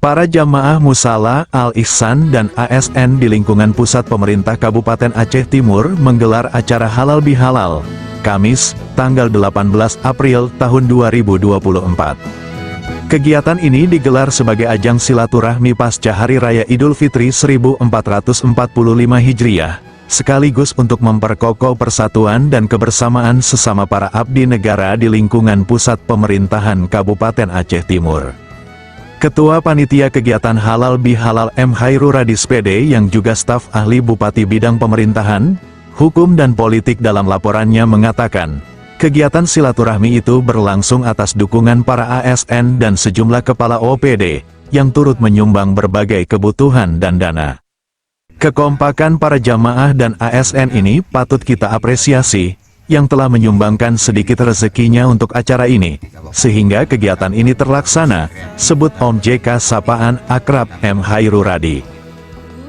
Para jamaah Musala, Al-Ihsan dan ASN di lingkungan pusat pemerintah Kabupaten Aceh Timur menggelar acara Halal Bihalal, Kamis, tanggal 18 April tahun 2024. Kegiatan ini digelar sebagai ajang silaturahmi pasca Hari Raya Idul Fitri 1445 Hijriah, sekaligus untuk memperkokoh persatuan dan kebersamaan sesama para abdi negara di lingkungan pusat pemerintahan Kabupaten Aceh Timur. Ketua Panitia Kegiatan Halal Bihalal M. Hairul Radis PD yang juga staf ahli Bupati Bidang Pemerintahan, Hukum dan Politik dalam laporannya mengatakan, kegiatan silaturahmi itu berlangsung atas dukungan para ASN dan sejumlah kepala OPD, yang turut menyumbang berbagai kebutuhan dan dana. Kekompakan para jamaah dan ASN ini patut kita apresiasi, yang telah menyumbangkan sedikit rezekinya untuk acara ini, sehingga kegiatan ini terlaksana, sebut Om JK sapaan akrab M. Hairul Radi.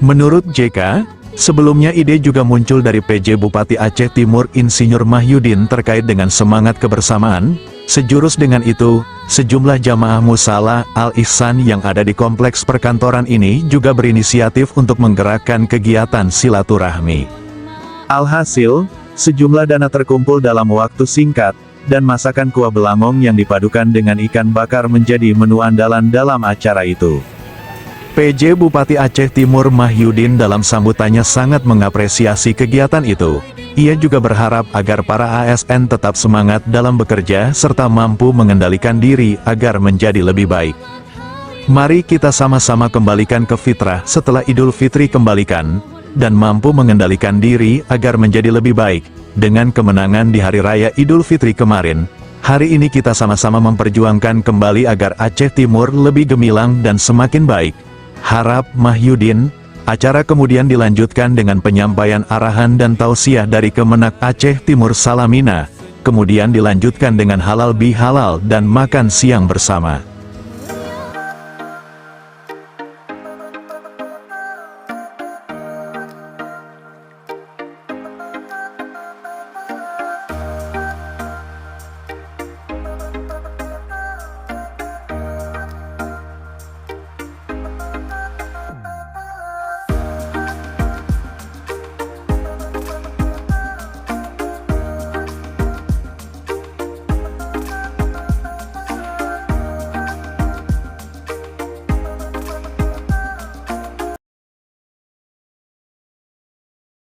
Menurut JK, sebelumnya ide juga muncul dari PJ Bupati Aceh Timur Insinyur Mahyudin terkait dengan semangat kebersamaan. Sejurus dengan itu, sejumlah jamaah Musala, Al-Ihsan yang ada di kompleks perkantoran ini juga berinisiatif untuk menggerakkan kegiatan silaturahmi. Alhasil, sejumlah dana terkumpul dalam waktu singkat, dan masakan kuah belangong yang dipadukan dengan ikan bakar menjadi menu andalan dalam acara itu. PJ Bupati Aceh Timur Mahyudin dalam sambutannya sangat mengapresiasi kegiatan itu. Ia juga berharap agar para ASN tetap semangat dalam bekerja serta mampu mengendalikan diri agar menjadi lebih baik. Mari kita sama-sama kembalikan ke fitrah setelah Idul Fitri kembalikan, dan mampu mengendalikan diri agar menjadi lebih baik. Dengan kemenangan di Hari Raya Idul Fitri kemarin, hari ini kita sama-sama memperjuangkan kembali agar Aceh Timur lebih gemilang dan semakin baik, harap Mahyudin. Acara kemudian dilanjutkan dengan penyampaian arahan dan tausiah dari Kemenak Aceh Timur Salamina, kemudian dilanjutkan dengan halal bihalal dan makan siang bersama.